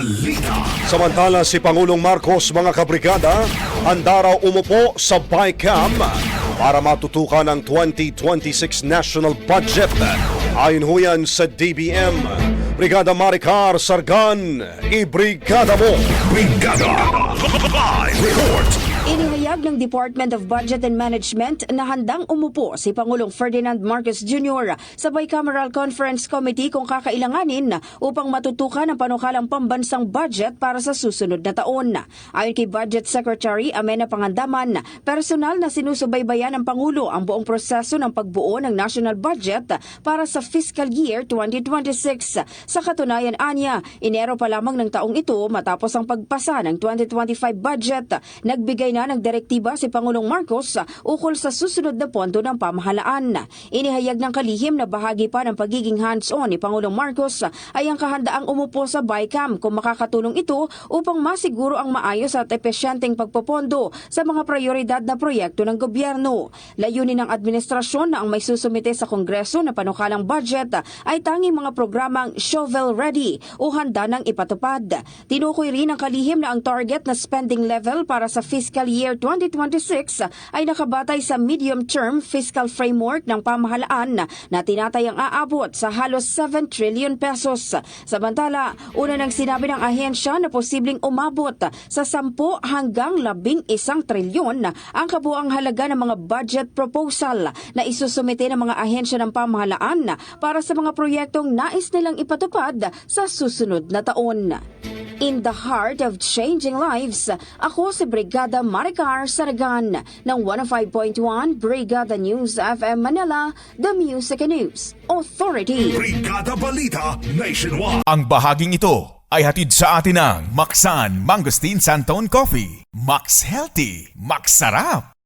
Balita. Samantala si Pangulong Marcos mga kabrigada, handa raw umupo sa BICAM para matutukan ang 2026 national budget. Ayon ho yan sa DBM. Brigada Maricar Sargan, ibrigada mo! Brigada. Live report. Inihayag ng Department of Budget and Management na handang umupo si Pangulong Ferdinand Marcos Jr. sa Bicameral Conference Committee kung kakailanganin upang matutukan ang panukalang pambansang budget para sa susunod na taon. Ayon kay Budget Secretary Amena Pangandaman, personal na sinusubaybayan ng Pangulo ang buong proseso ng pagbuo ng national budget para sa fiscal year 2026. Sa katunayan anya, Enero pa lamang ng taong ito matapos ang pagpasa ng 2025 budget, nagbigay na ng direktiba si Pangulong Marcos ukol sa susunod na pondo ng pamahalaan. Inihayag ng kalihim na bahagi pa ng pagiging hands-on ni Pangulong Marcos ay ang kahandaang umupo sa BICAM kung makakatulong ito upang masiguro ang maayos at epesyenteng pagpopondo sa mga prioridad na proyekto ng gobyerno. Layunin ng administrasyon na ang may susumite sa Kongreso na panukalang budget ay tanging mga programang shovel-ready o handa ng ipatupad. Tinukoy rin ng kalihim na ang target na spending level para sa fiscal year 2026 ay nakabatay sa medium-term fiscal framework ng pamahalaan na tinatayang aabot sa halos 7 trillion pesos. Samantala, una nang sinabi ng ahensya na posibleng umabot sa 10 hanggang 11 trilyon ang kabuang halaga ng mga budget proposal na isusumite ng mga ahensya ng pamahalaan para sa mga proyektong nais nilang ipatupad sa susunod na taon. In the heart of changing lives, ako si Brigada Maricar Sargan ng 105.1 Brigada News FM Manila, The Music and News Authority. Brigada Balita Nationwide. Ang bahaging ito ay hatid sa atin ng Maxan Mangosteen Santon Coffee. Max Healthy, Max Sarap.